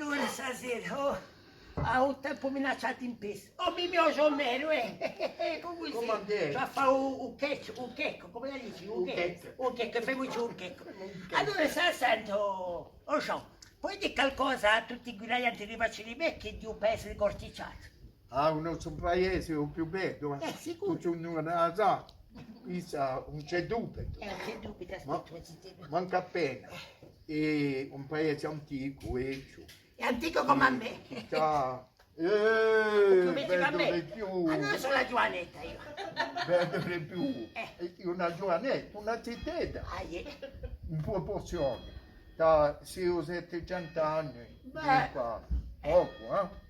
Allora stasera a un tempo minacciato in pista. Oh mio somero, come Comandante. si fa un checco, come la dici? Un checco, fai un checco. Allora sento, oh so, puoi dire qualcosa a tutti i guidaianti di Vacilimè che di un paese di Corticciato? Ah, il nostro paese è il più bello. Sicuro. Tu non sa, non c'è dubbio. Che dubito, Ma- aspetta, Manca appena. È un paese antico, è antico come a me. Già, Più vecchio che a vedo me. di più, Ah, no, sono la Giovanetta io. vedo di più. Una giovanetta, una zittetta, Ah, in proporzione. Da 6 o 700 anni, Beh. di qua, poco, eh?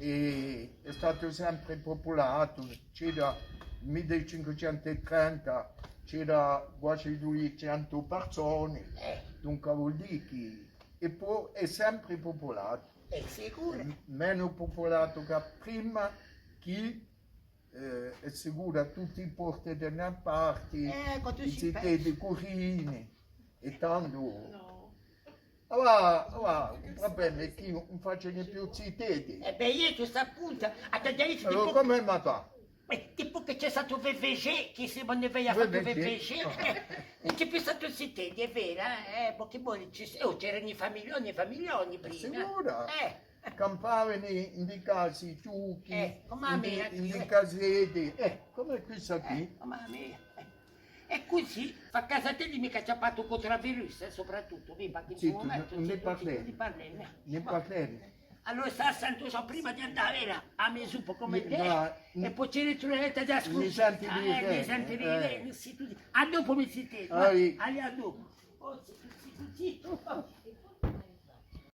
E è stato sempre popolato, c'era 1530, c'era quasi 200 persone, dunque vuol dire che è sempre popolato. È sicuro? Meno popolato che prima, che è sicuro tutti i porti delle parti, Ecco, tu i ci città pensi. di cucine e tanto. No. Va bene, che non faccio più cittadini. Beh, io ci sto appunto a tagliare Allora, come è andata? tipo che c'è stato VVG, che se non ne vei a fare VVG, non c'è più stato Sittetti, è vero, perché poi c'erano i famiglioni prima. Sicura? Campavano in case ciucchi, come a me, in casette, come questa qui. Mamma mia. E così, fa casa te mica c'è fatto contro il virus, soprattutto, mi perché in Sì, questo momento ne c'è parleremo. ne parleremo. Ne parleremo. Allora sta santo so prima di andare a Mesupo come te Ma- e poi ci ritroverete da Mi senti di mi bene, senti di eh. bene, sì, tu- a dopo mi sentite, Ai. a dopo. Oh, sì, sì, sì, sì.